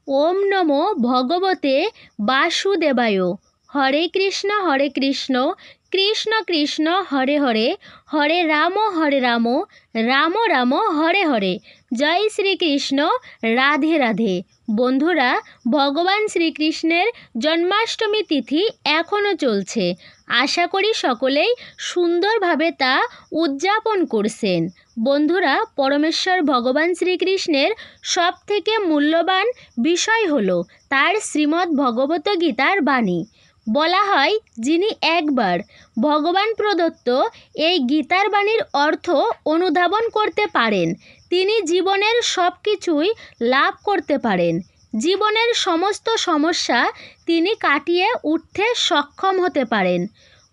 ওম নমো ভগবতে বাসুদেবায়। হরে কৃষ্ণ কৃষ্ণ কৃষ্ণ হরে হরে, হরে রাম রাম রাম হরে হরে। জয় শ্রীকৃষ্ণ, রাধে রাধে। বন্ধুরা, ভগবান শ্রীকৃষ্ণের জন্মাষ্টমী তিথি এখনও চলছে। আশা করি সকলেই সুন্দরভাবে তা উদযাপন করছেন। বন্ধুরা, পরমেশ্বর ভগবান শ্রীকৃষ্ণের সবথেকে মূল্যবান বিষয় হলো তার শ্রীমদ্ ভগবত গীতার বাণী। বলা হয়, যিনি একবার ভগবান প্রদত্ত এই গীতার বাণীর অর্থ অনুধাবন করতে পারেন, তিনি জীবনের সব কিছুই লাভ করতে পারেন। জীবনের সমস্ত সমস্যা তিনি কাটিয়ে উঠতে সক্ষম হতে পারেন।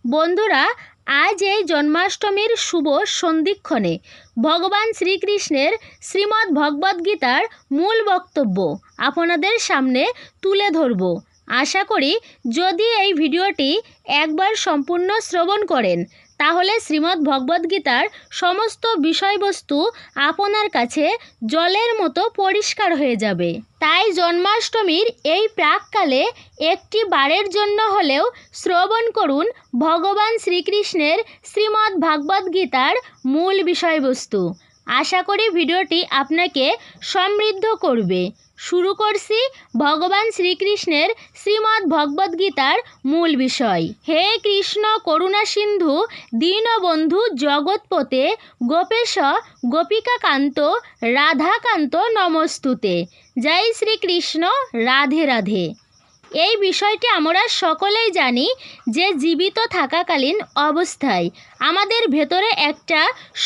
বন্ধুরা, আজ এই জন্মাষ্টমীর শুভ সন্ধিক্ষণে ভগবান শ্রীকৃষ্ণের শ্রীমদ্ ভগবদ্গীতার মূল বক্তব্য আপনাদের সামনে তুলে ধরব। আশা করি যদি এই ভিডিওটি একবার সম্পূর্ণ শ্রবণ করেন, তাহলে শ্রীমদ্ ভগবদ্গীতার সমস্ত বিষয়বস্তু আপনার কাছে জলের মতো পরিষ্কার হয়ে যাবে। তাই জন্মাষ্টমীর এই প্রাককালে একটি বারের জন্য হলেও শ্রবণ করুন ভগবান শ্রীকৃষ্ণের শ্রীমদ্ ভগবদ্গীতার মূল বিষয়বস্তু। আশা করি ভিডিওটি আপনাকে সমৃদ্ধ করবে। শুরু করছি ভগবান শ্রীকৃষ্ণের শ্রীমদ্ ভগবদ্গীতার মূল বিষয়। হে কৃষ্ণ করুণা সিন্ধু দীনবন্ধু জগৎপতে, গোপেশ গোপিকাকান্ত রাধাকান্ত নমস্তুতে। জয় শ্রীকৃষ্ণ, রাধে রাধে। এই বিষয়টি আমরা সকলেই জানি যে জীবিত থাকাকালীন অবস্থায় আমাদের ভেতরে একটা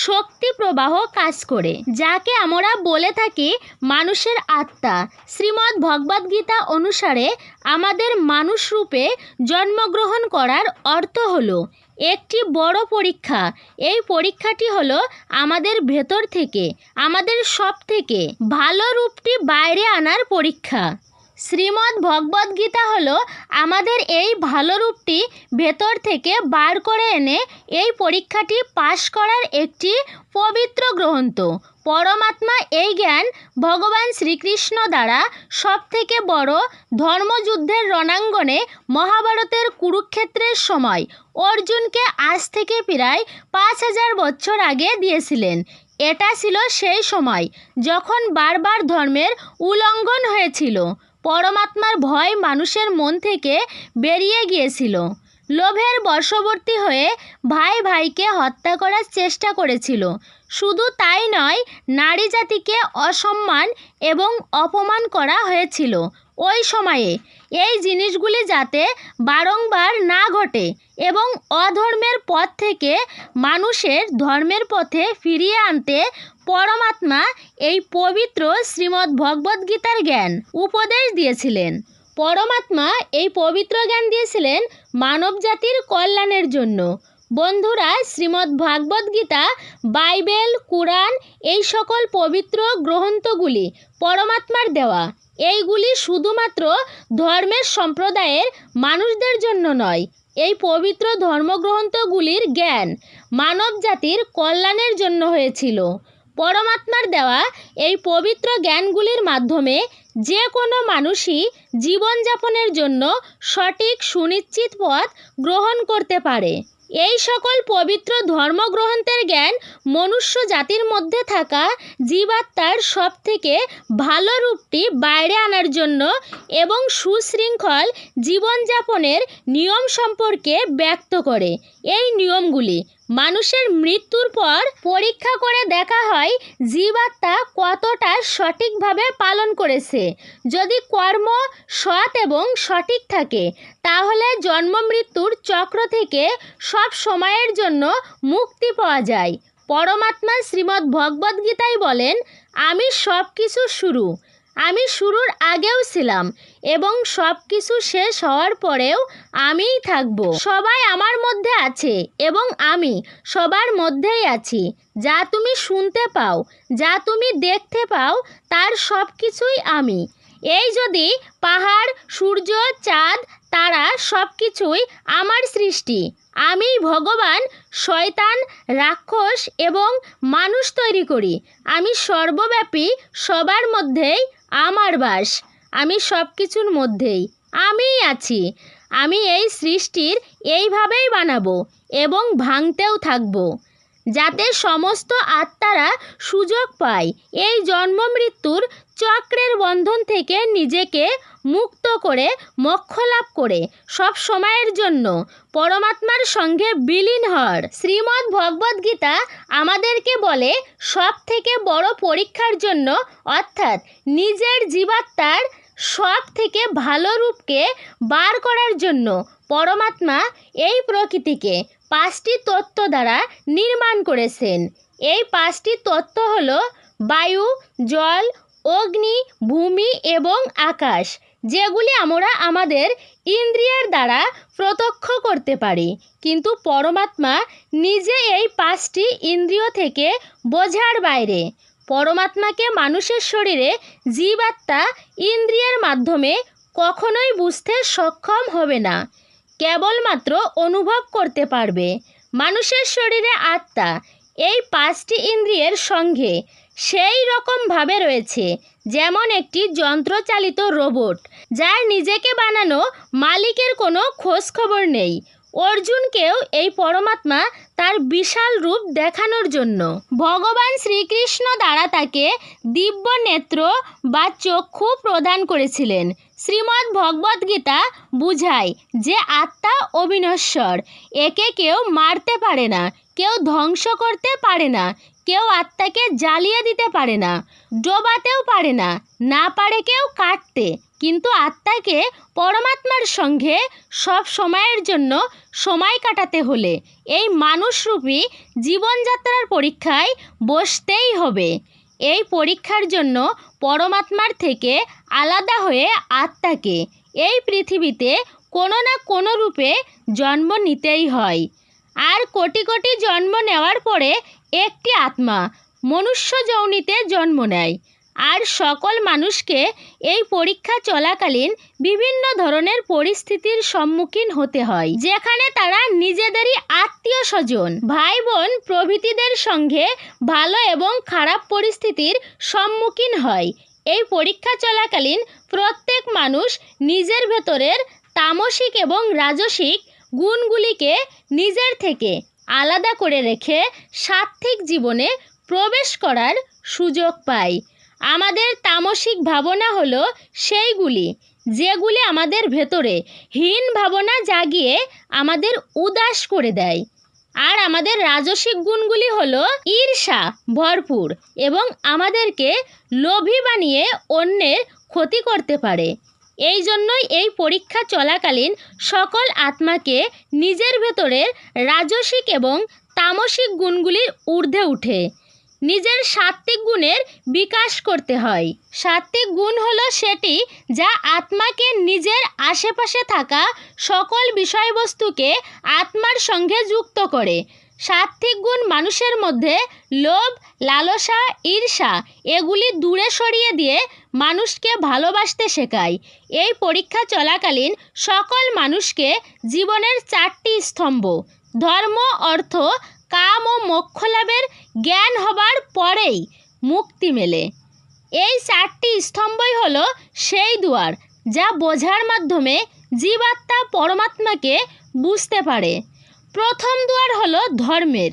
শক্তি প্রবাহ কাজ করে, যাকে আমরা বলে থাকি মানুষের আত্মা। শ্রীমদ্ ভগবদ্গীতা অনুসারে আমাদের মানুষ রূপে জন্মগ্রহণ করার অর্থ হলো একটি বড় পরীক্ষা। এই পরীক্ষাটি হলো আমাদের ভেতর থেকে আমাদের সব থেকে ভালো রূপটি বাইরে আনার পরীক্ষা। শ্রীমদ্ ভগবদ্গীতা হলো আমাদের এই ভালো রূপটি ভেতর থেকে বার করে এনে এই পরীক্ষাটি পাশ করার একটি পবিত্র গ্রন্থ। পরমাত্মা এই জ্ঞান ভগবান শ্রীকৃষ্ণ দ্বারা সবথেকে বড় ধর্মযুদ্ধের রণাঙ্গনে মহাভারতের কুরুক্ষেত্রের সময় অর্জুনকে আজ থেকে প্রায় 5000 বছর আগে দিয়েছিলেন। এটা ছিল সেই সময় যখন বারবার ধর্মের উল্লঙ্ঘন হয়েছিল। পরমাত্মার ভয় মানুষের মন থেকে বেরিয়ে গিয়েছিল। লোভের বশবর্তী হয়ে ভাই ভাইকে হত্যা করার চেষ্টা করেছিল। শুধু তাই নয়, নারী জাতিকে অসম্মান এবং অপমান করা হয়েছিল। ওই সময়ে এই জিনিসগুলি যাতে বারংবার না ঘটে এবং অধর্মের পথ থেকে মানুষের ধর্মের পথে ফিরিয়ে আনতে পরমাত্মা এই পবিত্র শ্রীমদ্ ভগবদ্গীতার জ্ঞান উপদেশ দিয়েছিলেন। পরমাত্মা এই পবিত্র জ্ঞান দিয়েছিলেন মানব জাতির কল্যাণের জন্য। বন্ধুরা, শ্রীমদ্ ভগবদ্গীতা, বাইবেল, কুরআন এই সকল পবিত্র গ্রন্থগুলি পরমাত্মার দেওয়া। এইগুলি শুধুমাত্র ধর্মের সম্প্রদায়ের মানুষদের জন্য নয়। এই পবিত্র ধর্মগ্রন্থগুলির জ্ঞান মানব জাতির কল্যাণের জন্য হয়েছিল। পরমাত্মার দেওয়া এই পবিত্র জ্ঞানগুলির মাধ্যমে যে কোনো মানুষই জীবনযাপনের জন্য সঠিক সুনিশ্চিত পথ গ্রহণ করতে পারে। এই সকল পবিত্র ধর্মগ্রন্থের জ্ঞান মনুষ্য জাতির মধ্যে থাকা জীবাত্মার সবথেকে ভালো রূপটি বাইরে আনার জন্য এবং সুশৃঙ্খল জীবনযাপনের নিয়ম সম্পর্কে ব্যক্ত করে। এই নিয়মগুলি মানুষের মৃত্যুর পর পরীক্ষা করে দেখা হয় জীবাত্মা কতটা সঠিকভাবে পালন করেছে। যদি কর্ম সৎ এবং সঠিক থাকে, তাহলে জন্ম মৃত্যুর চক্র থেকে সব সময়ের জন্য মুক্তি পাওয়া যায়। পরমাত্মা শ্রীমদ্ ভগবদ্গীতায় বলেন, আমি সব কিছু শুরু। আমি শুরুর আগেও ছিলাম এবং সব কিছু শেষ হওয়ার পরেও আমিই থাকব। সবাই আমার মধ্যে আছে এবং আমি সবার মধ্যেই আছি। যা তুমি শুনতে পাও, যা তুমি দেখতে পাও, তার সব কিছুই আমি। এই যদি পাহাড়, সূর্য, চাঁদ, তারা সব কিছুই আমার সৃষ্টি। আমি ভগবান শয়তান, রাক্ষস এবং মানুষ তৈরি করি। আমি সর্বব্যাপী, সবার মধ্যেই আমার বাস। আমি সব কিছুর মধ্যেই, আমিই আছি। আমি এই সৃষ্টির এইভাবেই বানাবো এবং ভাঙতেও থাকবো, যাতে সমস্ত আত্মারা সুযোগ পায় এই জন্ম মৃত্যুর চক্রের বন্ধন থেকে নিজেকে মুক্ত করে মোক্ষ লাভ করে সব সময়ের জন্য পরমাত্মার সঙ্গে বিলীন হওয়ার। শ্রীমদ্ ভগবদ গীতা আমাদেরকে বলে, সব থেকে বড় পরীক্ষার জন্য, অর্থাৎ নিজের জীবাত্মার সব থেকে ভালো রূপকে বার করার জন্য পরমাত্মা এই প্রকৃতিকে 5টি তত্ত্ব দ্বারা নির্মাণ করেছেন। এই 5টি তত্ত্ব হলো বায়ু, জল, অগ্নি, ভূমি এবং আকাশ, যেগুলি আমরা আমাদের ইন্দ্রিয়ের দ্বারা প্রত্যক্ষ করতে পারি, কিন্তু পরমাত্মা নিজে এই 5টি ইন্দ্রিয় থেকে বোঝার বাইরে। পরমাত্মাকে মানুষের শরীরে জীবাত্মা ইন্দ্রিয়ের মাধ্যমে কখনোই বুঝতে সক্ষম হবে না, কেবলমাত্র অনুভব করতে পারবে। মানুষের শরীরে আত্মা এই 5টি ইন্দ্রিয়ের সঙ্গে সেই রকমভাবে রয়েছে যেমন একটি যন্ত্রচালিত রোবট, যার নিজেকে বানানো মালিকের কোনো খোঁজ খবর নেই। অর্জুনকেও এই পরমাত্মা তার বিশাল রূপ দেখানোর জন্য ভগবান শ্রীকৃষ্ণ দ্বারা তাকে দিব্য নেত্র বা চক্ষু প্রদান করেছিলেন। শ্রীমদ্ ভগবদ গীতা বুঝায় যে আত্মা অবিনশ্বর, একে কেউ মারতে পারে না, কেউ ধ্বংস করতে পারে না, কেউ আত্মাকে জ্বালিয়ে দিতে পারে না, ডোবাতেও পারে না, না পারে কেউ কাটতে। কিন্তু আত্মাকে পরমাত্মার সঙ্গে সব সময়ের জন্য সময় কাটাতে হলে এই মানুষরূপী জীবনযাত্রার পরীক্ষায় বসতেই হবে। এই পরীক্ষার জন্য পরমাত্মার থেকে আলাদা হয়ে আত্মাকে এই পৃথিবীতে কোনো না কোনো রূপে জন্ম নিতেই হয়। আর কোটি কোটি জন্ম নেওয়ার পরে একটি আত্মা মনুষ্য যোনিতে জন্ম নেয়। আর সকল মানুষকে এই পরীক্ষা চলাকালীন বিভিন্ন ধরনের পরিস্থিতির সম্মুখীন হতে হয়, যেখানে তারা নিজেদেরই আত্মীয় স্বজন, ভাই বোন প্রভৃতিদের সঙ্গে ভালো এবং খারাপ পরিস্থিতির সম্মুখীন হয়। এই পরীক্ষা চলাকালীন প্রত্যেক মানুষ নিজের ভেতরের তামসিক এবং রাজসিক গুণগুলিকে নিজের থেকে আলাদা করে রেখে সাত্ত্বিক জীবনে প্রবেশ করার সুযোগ পায়। আমাদের তামসিক ভাবনা হলো সেইগুলি যেগুলি আমাদের ভেতরে হীন ভাবনা জাগিয়ে আমাদের উদাস করে দেয়। আর আমাদের রাজসিক গুণগুলি হলো ঈর্ষা ভরপুর এবং আমাদেরকে লোভী বানিয়ে অন্যের ক্ষতি করতে পারে। এই জন্যই এই পরীক্ষা চলাকালীন সকল আত্মাকে নিজের ভেতরের রাজসিক এবং তামসিক গুণগুলির ঊর্ধ্বে উঠে নিজের সাত্ত্বিক গুণের বিকাশ করতে হয়। সাত্ত্বিক গুণ হলো সেটি যা আত্মাকে নিজের আশেপাশে থাকা সকল বিষয়বস্তুকে আত্মার সঙ্গে যুক্ত করে। সাত্ত্বিক গুণ মানুষের মধ্যে লোভ, লালসা, ঈর্ষা এগুলি দূরে সরিয়ে দিয়ে মানুষকে ভালোবাসতে শেখায়। এই পরীক্ষা চলাকালীন সকল মানুষকে জীবনের 4টি স্তম্ভ ধর্ম, অর্থ, কাম ও মোক্ষ লাভের জ্ঞান হবার পরেই মুক্তি মেলে। এই 4টি স্তম্ভই হলো সেই দুয়ার যা বোঝার মাধ্যমে জীবাত্মা পরমাত্মাকে বুঝতে পারে। প্রথম দুয়ার হলো ধর্মের।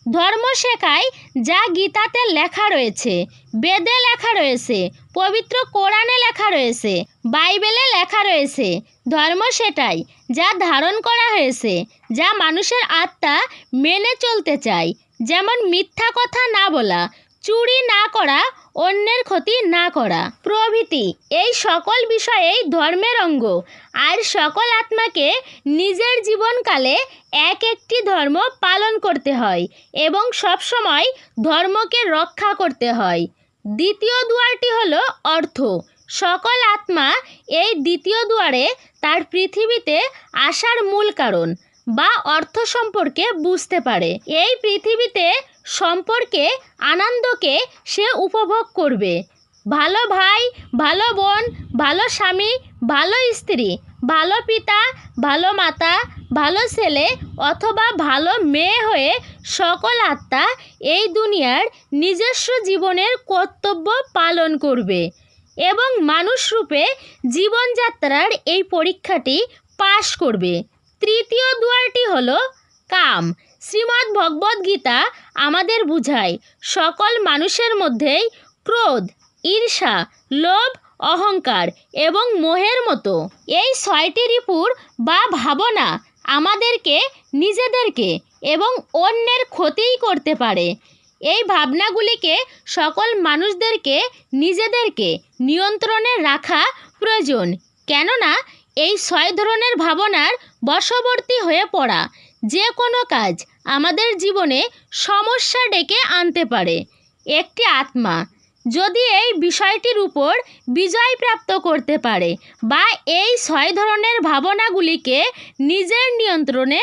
ধর্ম শেখায় যা গীতাতে লেখা রয়েছে, বেদে লেখা রয়েছে, পবিত্র কোরআনে লেখা রয়েছে, বাইবেলে লেখা রয়েছে। ধর্ম সেটাই যা ধারণ করা হয়েছে, যা মানুষের আত্মা মেনে চলতে চায়, যেমন মিথ্যা কথা না বলা, চুরি না করা, অন্যের ক্ষতি না করা প্রভৃতি। এই সকল বিষয়েই ধর্মের অঙ্গ। আর সকল আত্মাকে নিজের জীবনকালে এক একটি ধর্ম পালন করতে হয় এবং সবসময় ধর্মকে রক্ষা করতে হয়। দ্বিতীয় দুয়ারটি হলো অর্থ। সকল আত্মা এই দ্বিতীয় দুয়ারে তার পৃথিবীতে আসার মূল কারণ বা অর্থ সম্পর্কে বুঝতে পারে। এই পৃথিবীতে সম্পর্কে আনন্দকে সে উপভোগ করবে। ভালো ভাই, ভালো বোন, ভালো স্বামী, ভালো স্ত্রী, ভালো পিতা, ভালো মাতা, ভালো ছেলে অথবা ভালো মেয়ে হয়ে সকল আত্মা এই দুনিয়ার নিজস্ব জীবনের কর্তব্য পালন করবে। এবং মানুষরূপে জীবনযাত্রার এই পরীক্ষাটি পাশ করবে। তৃতীয় দুয়ারটি হলো কাম। শ্রীমদ্ ভগবদ্ গীতা আমাদের বুঝায় সকল মানুষের মধ্যেই ক্রোধ, ঈর্ষা, লোভ, অহংকার এবং মোহের মতো এই 6টি রিপুর বা ভাবনা আমাদেরকে নিজেদেরকে এবং অন্যের ক্ষতিই করতে পারে। এই ভাবনাগুলিকে সকল মানুষদেরকে নিজেদেরকে নিয়ন্ত্রণে রাখা প্রয়োজন, কেননা এই 6 ধরনের ভাবনার বশবর্তী হয়ে পড়া যে কোনো কাজ আমাদের জীবনে সমস্যা ডেকে আনতে পারে। একটি আত্মা যদি এই বিষয়টির উপর বিজয় প্রাপ্ত করতে পারে বা এই 6 ধরনের ভাবনাগুলিকে নিজের নিয়ন্ত্রণে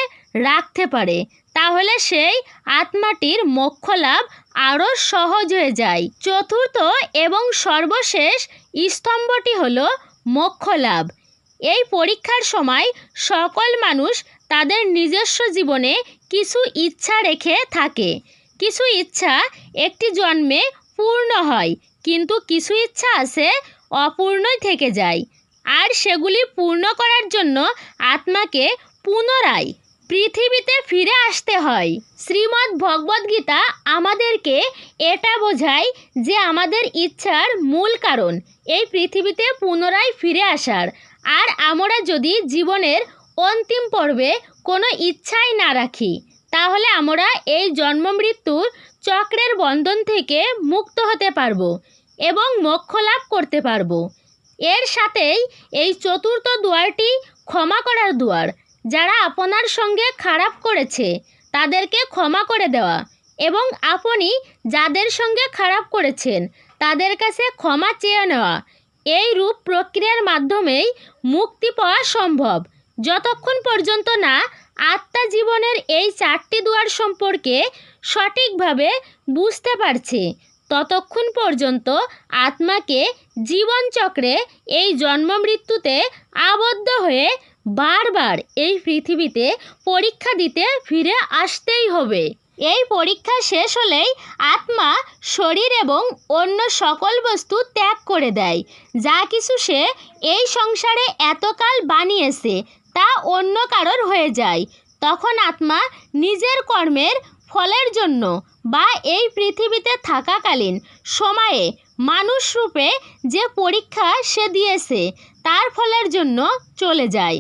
রাখতে পারে, তাহলে সেই আত্মাটির মোক্ষ লাভ আরও সহজ হয়ে যায়। চতুর্থ এবং সর্বশেষ স্তম্ভটি হলো মোক্ষ লাভ। এই পরীক্ষার সময় সকল মানুষ তাদের নিজস্ব জীবনে কিছু ইচ্ছা রেখে থাকে। কিছু ইচ্ছা একটি জন্মে পূর্ণ হয়, কিন্তু কিছু ইচ্ছা আছে অপূর্ণই থেকে যায়, আর সেগুলি পূর্ণ করার জন্য আত্মাকে পুনরায় পৃথিবীতে ফিরে আসতে হয়। শ্রীমদ্ ভগবদ্ গীতা আমাদেরকে এটা বোঝায় যে আমাদের ইচ্ছার মূল কারণ এই পৃথিবীতে পুনরায় ফিরে আসার। আর আমরা যদি জীবনের অন্তিম পর্বে কোনো ইচ্ছাই না রাখি, তাহলে আমরা এই জন্ম মৃত্যুর চক্রের বন্ধন থেকে মুক্ত হতে পারবো এবং মোক্ষ লাভ করতে পারবো। এর সাথেই এই চতুর্থ দুয়ারটি ক্ষমা করার দুয়ার। যারা আপনার সঙ্গে খারাপ করেছে তাদেরকে ক্ষমা করে দেওয়া এবং আপনি যাদের সঙ্গে খারাপ করেছেন তাদের কাছে ক্ষমা চেয়ে নেওয়া, এই রূপ প্রক্রিয়ার মাধ্যমেই মুক্তি পাওয়া সম্ভব। যতক্ষণ পর্যন্ত না আত্মা জীবনের এই 4টি দুয়ার সম্পর্কে সঠিকভাবে বুঝতে পারছে, ততক্ষণ পর্যন্ত আত্মাকে জীবনচক্রে এই জন্ম মৃত্যুতে আবদ্ধ হয়ে বারবার এই পৃথিবীতে পরীক্ষা দিতে ফিরে আসতেই হবে। এই পরীক্ষা শেষ হলেই আত্মা শরীর এবং অন্য সকল বস্তু ত্যাগ করে দেয়। যা কিছু সে এই সংসারে এতকাল বানিয়েছে তা অন্য কারোর হয়ে যায়। তখন আত্মা নিজের কর্মের ফলের জন্য বা এই পৃথিবীতে থাকাকালীন সময়ে মানুষ রূপে যে পরীক্ষা সে দিয়েছে তার ফলের জন্য চলে যায়।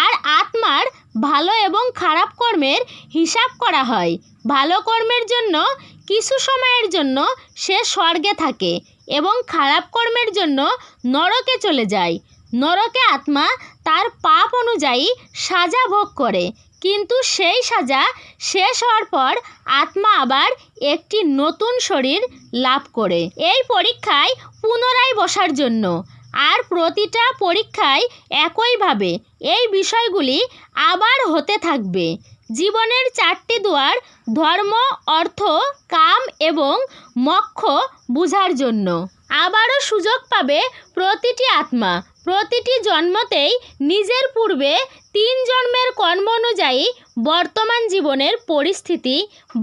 আর আত্মার ভালো এবং খারাপ কর্মের হিসাব করা হয়। ভালো কর্মের জন্য কিছু সময়ের জন্য সে স্বর্গে থাকে এবং খারাপ কর্মের জন্য নরকে চলে যায়। নরকে আত্মা তার পাপ অনুযায়ী সাজা ভোগ করে, কিন্তু সেই সাজা শেষ হওয়ার পর আত্মা আবার একটি নতুন শরীর লাভ করে এই পরীক্ষায় পুনরায় বসার জন্য। আর প্রতিটা পরীক্ষায় একইভাবে এই বিষয়গুলি আবার হতে থাকবে। জীবনের 4টি দুয়ার ধর্ম, অর্থ, কাম এবং মোক্ষ বুঝার জন্য আবারও সুযোগ পাবে প্রতিটি আত্মা। প্রতিটি জন্মতেই নিজের পূর্বে 3 জন্মের কর্ম অনুযায়ী বর্তমান জীবনের পরিস্থিতি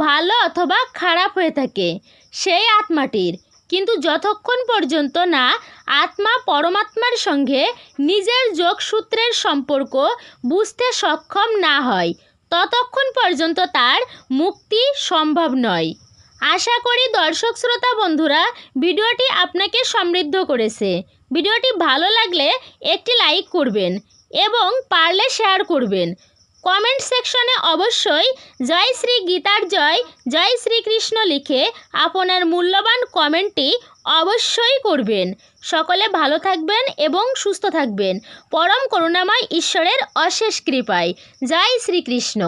ভালো অথবা খারাপ হয়ে থাকে সেই আত্মাটির, কিন্তু যতক্ষণ পর্যন্ত না আত্মা পরমাত্মার সঙ্গে নিজের যোগসূত্রের সম্পর্ক বুঝতে সক্ষম না হয়, ততক্ষণ পর্যন্ত তার মুক্তি সম্ভব নয়। আশা করি দর্শক শ্রোতা বন্ধুরা ভিডিওটি আপনাকে সমৃদ্ধ করেছে। ভিডিওটি ভালো লাগলে একটি লাইক করবেন এবং পারলে শেয়ার করবেন। কমেন্ট সেকশনে অবশ্যই জয় শ্রী গীতার জয়, জয় শ্রীকৃষ্ণ লিখে আপনার মূল্যবান কমেন্টটি অবশ্যই করবেন। সকলে ভালো থাকবেন এবং সুস্থ থাকবেন পরম করুণাময় ঈশ্বরের অশেষ কৃপায়। জয় শ্রীকৃষ্ণ।